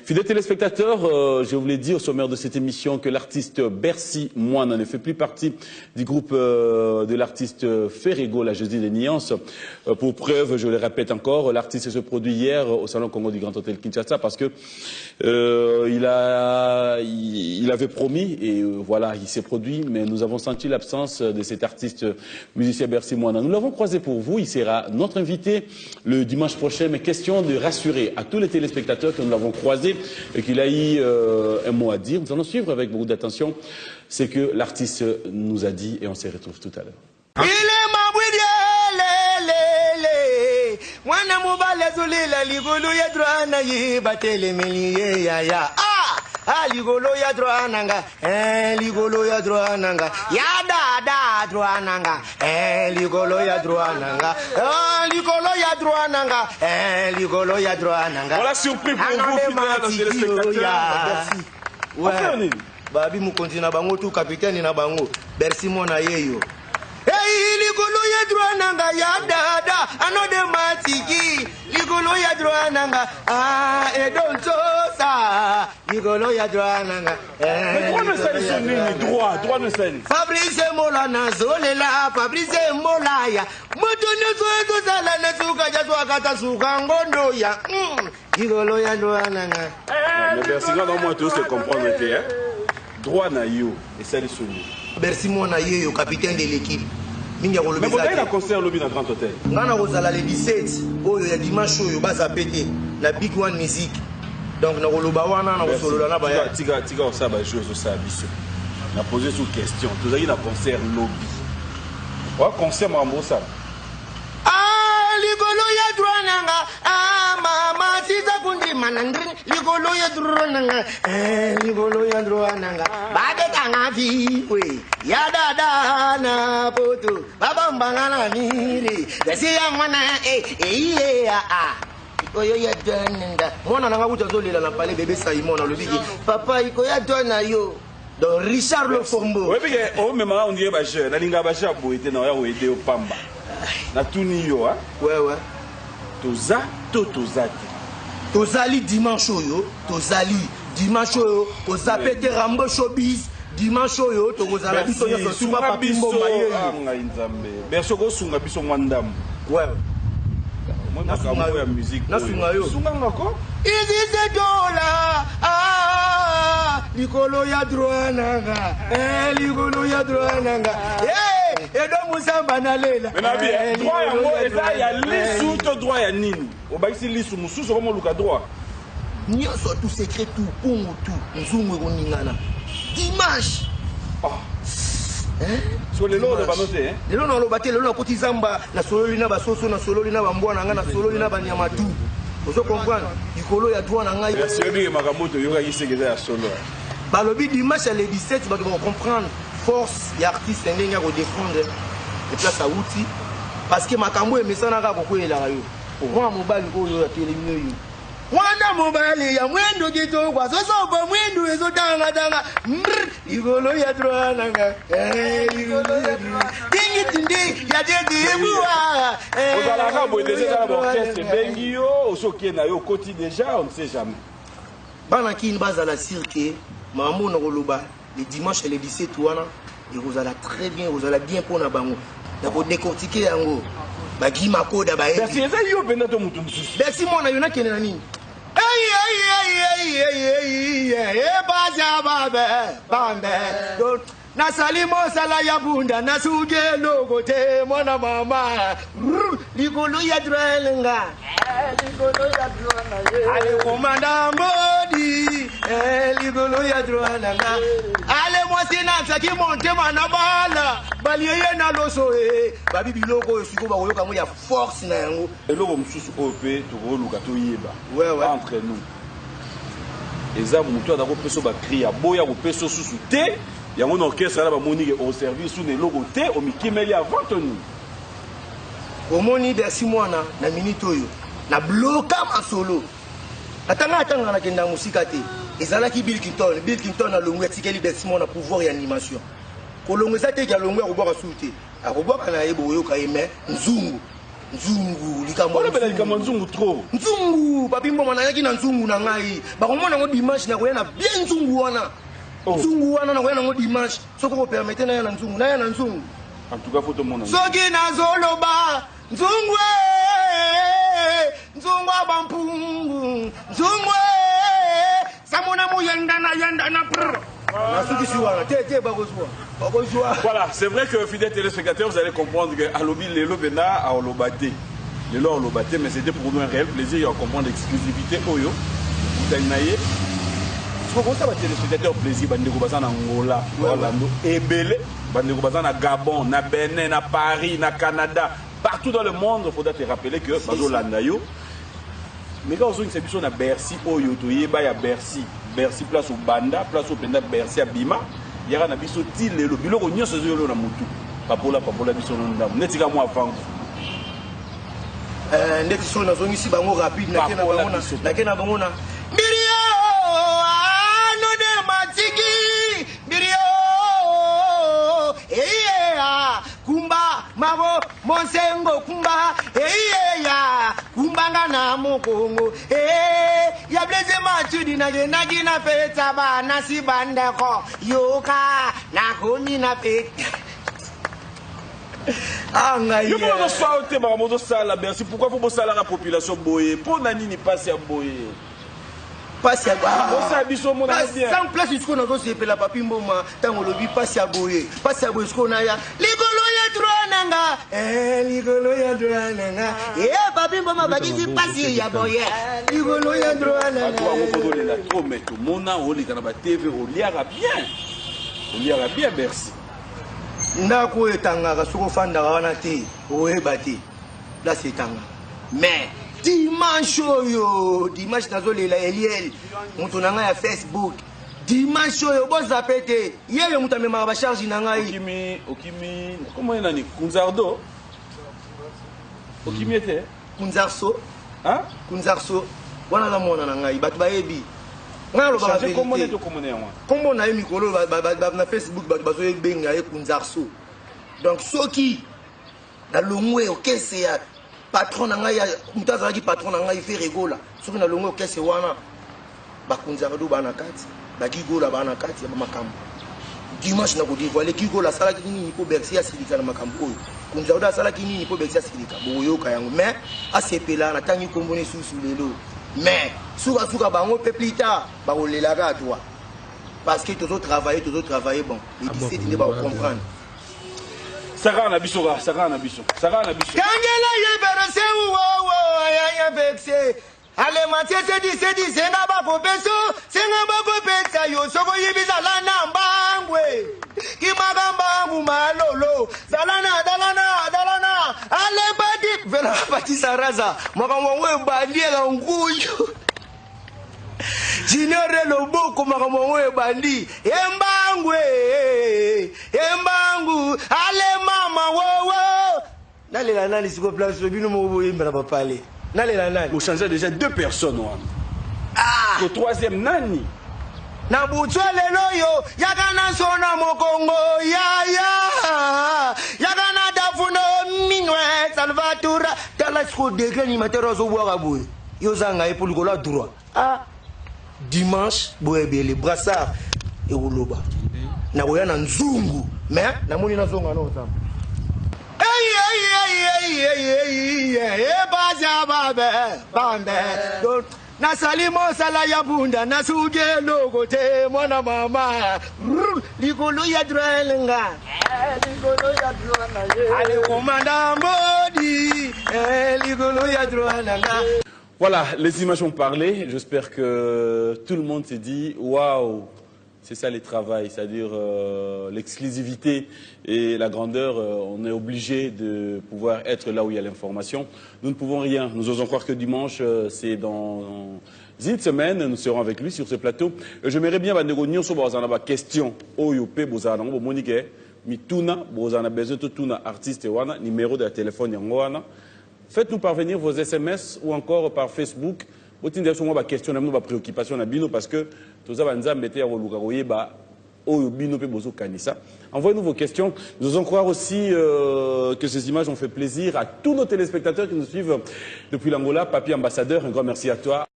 Fidèles téléspectateurs, je voulais dire au sommaire de cette émission que l'artiste Bercy Moana ne fait plus partie du groupe de l'artiste Ferrego, la jeudi des nuances. Pour preuve, je le répète encore, l'artiste se produit hier au Salon Congo du Grand Hôtel Kinshasa parce que il avait promis et voilà, il s'est produit, mais nous avons senti l'absence de cet artiste musicien Bercy Moana. Nous l'avons croisé pour vous, il sera notre invité le dimanche prochain, mais question de rassurer à tous les téléspectateurs que nous l'avons croisé et qu'il a eu un mot à dire. Nous allons suivre avec beaucoup d'attention ce que l'artiste nous a dit et on se retrouve tout à l'heure. Ligolo ya droananga, ligolo ya droananga, ya da droananga, ligolo ya droananga, ligolo ya droananga, ligolo ya droananga. Voilà surpris pour vous, fidèles téléspectateurs. Ouais. Babi Mukonzi na bango tout capitaine na bango. Bercy Moana yeyo. Ligolo ya droananga, ya da, anode matiki. Ligolo ya droananga, edontosa. Ligolo ya droananga. Mais droit ne sait son nini, droit ne sait. Fabrice Mola na zolela, Fabrice Mola ya. Moto ne zo zala na suka ja swakata suka ngondo ya. Ligolo ya droananga. Mais Bercy quand moi tous se comprendre que droit na yo et celle son nini. Bercy Moana yeyo capitaine de l'équipe. Mais vous avez un concert lobby dans Grand Hôtel. Nana Rosala le 17, il y a dimanche où il va pété la Big One Music. Donc na roloba wana na solo na baya. Tiga osaba chose ça biso. Na poser sous question. Vous avez un concert lobby. Wa concert mambo ça. Ligolo ya droananga, mama tita kundi manandrin, ligolo ya droananga, ligolo ya droananga, bade kanga vi, ya dada na poto, babamba na miri, besi ya mwana, oyo ya droananga, mwana nanga uta zolela na pale bébé Simon na lobiki, papa iko ya droana yo. Donc Richard Le Formbo. Oui, mais on dirait que je suis un peu de temps, je suis un peu na tuni yo hein ouais tozali dimanche yo tozali dimanche yo ozapete rambo showbiz dimanche yo tokozala biso yo sunga papimbo maye ngai nzambe berso ko sunga biso mwandam ouais moi makambo ya musique na sunga yo sunga ngako izise dola likolo ya droananga likolo ya droananga edo musamba na lela mais bien droit ya mo eza ya lisu to droit ya nini obakisi lisu mususu komo luka droit nyonso tout secret tout pongo tout nzungu ekoningana dimanche so lelo oloba no te lelo naloba te lelo nakoti zamba na sololi na basoso na sololi na bambwana nga na sololi na banyama tu ozo comprendre likolo ya droit na ngai parce que bien makamoto yoka kiseke ya solo balobi dimanche le 17 bato vont comprendre force ya artiste ndenge ya défendre et place à outil parce que makambo emesana ka kokwela yo mwa mobali oyo ya telemi yo mwana mobali ya mwendo gito kwa sosobo mwendo ezotanga igolo ya droananga igolo ya dingi tindi ya dedi ebua ozala ka boye déjà na orchestre bengi yo osoki na yo koti déjà on ne sait jamais bana kini bazala cirque maman na koloba le dimanche et le 17 wana et vous allez très bien vous allez bien pour na bango na ko décortiquer yango ba gima koda ba Bercy eza yo benda to mutu mususu Bercy Moana yona kene na nini baza bambe na salimo sala ya bunda na suge logo te mona mama ligolo ya droananga ligolo ya droananga ale komanda mbodi ligolo ya droananga ale mwasina saki monte mana bala baliye na loso babi biloko siko ba koyoka mo ya force na yango eloko mususu ope to koluka to yeba entre nous eza mutu adako peso ba cria boya ko peso susu te yango na orchestre la ba monique au service sous ne logo te o mikimeli avant nous omoni Bercy Moana na minute oyo na bloka ma solo atanga na kenda musika te ezalaki Bill Clinton na longo etikeli Bercy Moana pouvoir ya animation kolongo eza te ya longo ya robaka souté a robaka na yebo yoka eme nzungu nzungu likambo on appelle likambo nzungu trop nzungu papi mboma na yaki na nzungu na ngai bakomona ngo dimanche na koyana bien nzungu wana nzungu wana na koyana ngo dimanche soko ko permettre na yana nzungu na yana nzungu en tout cas faut tout le monde soki na zoloba nzungu nzungu abampungu nzungu samona muyenda na prr. Voilà, c'est vrai que fidèles téléspectateurs, vous allez comprendre que Alobi Lelo Bena a Olobate. Lelo a Olobate, mais c'était pour nous un réel plaisir de comprendre l'exclusivité Oyo. Tainaye. Ce que vous savez, téléspectateurs, plaisir, Bandeko Bazan Angola, Orlando, Ebele, Bandeko Bazan à Gabon, na Benin, na Paris, na Canada, partout dans le monde, il faudra te rappeler que Bazo Landayo. Mais quand on dit que c'est à Bercy, Oyo, Toyeba, il y a Bercy. Bercy, place au Banda, place au Penda, Bercy à Bima. Il y a un biso til le bilo on y a ce jeu là mutu. Papola biso non netika moi avant. Ndeti so na zongi si bango rapide na kena bango na. Mirio no de matiki. Mirio kumba mago monsengo kumba kumbanga na mokongo ya bleze matudi na genagi na peta ba na si bandeko yoka na komi na peta il faut que nous sortions par rapport à ça là Bercy. Pourquoi faut bosser la population boye pour nani ni passer à boye passer à boye sans place jusqu'au nazo c'est la papi mboma tango lobi passer à boye jusqu'au na ya ligolo ya droananga ligolo ya droananga papi mboma bakisi passer ya boye ligolo ya droananga toi on peut donner la trop mais tout mona on lit dans la TV on liara bien Bercy ndako etangaka soko fanda wana te oyeba te là c'est tanga mais dimanche nazolela Eliel mutu na ngai ya Facebook dimanche oyo bozape te yeye mutu amemaka bacharge na ngai okimi comment nani kunzardo okimi ete kunzarso wana na mona na ngai bato bayebi kombo na ye mikolo na Facebook bato bazoyebenga ye kunzarso donc soki nalongwe okese ya patron na ngai mutu azalaki patron na ngai fe regola soki nalongwe okese wana bakunzardo bana kati bakigola bana kati ya bamakambo dimanche na kodivale kigola asalaki nini mpo Bercy asilika na makambo oyo kunzardo asalaki nini mpo Bercy asilika boyoka yango mais asepela natangi kombo ne susu lelo mais suka bango pe plus tard ba olelaka toi parce que toujours travailler bon et d'ici tu ne vas comprendre Sarah na biso kangela ye berese ya vexé ale matete di senga ba kopeso senga ba kopeta yo soko yibisa la nambangwe kimagamba malolo dalana ale badi vela pati saraza makambo we bandi la nguyo jinere loboko makambo we bandi embangu ale mama wo nalela nani siko place bino mo boyembela papale nalela nani vous changez déjà deux personnes le troisième nani na butwe lelo yo yakana sona mokongo yakana dafuno minwe salvatura tala siko degré ni matero zo boire boye yo zanga pour le droit dimanche boye les brassard et uloba na boya na nzungu mais na moni na zonga no sam baza bambe nasalimo sala ya bunda nasuge logo te mwana mama likolo ya droelenga ale komanda mbodi likolo ya droelenga. Voilà, les images ont parlé. J'espère que tout le monde s'est dit waouh, c'est ça les travails, c'est-à-dire l'exclusivité et la grandeur. On est obligé de pouvoir être là où il y a l'information. Nous ne pouvons rien. Nous osons croire que dimanche, c'est dans une semaine, nous serons avec lui sur ce plateau. J'aimerais bien bandego sur la question Oyope Bozana Monique Mituna Bozana besoin de tuna artiste wana numéro de téléphone yangoana. Faites-nous parvenir vos SMS ou encore par Facebook. Vous avez question, nous préoccupation parce que tous les gens qui ont Oyobino pe Bozo Kanissa. Envoyez-nous vos questions. Nous osons croire aussi que ces images ont fait plaisir à tous nos téléspectateurs qui nous suivent depuis l'Angola. Papi ambassadeur, un grand merci à toi.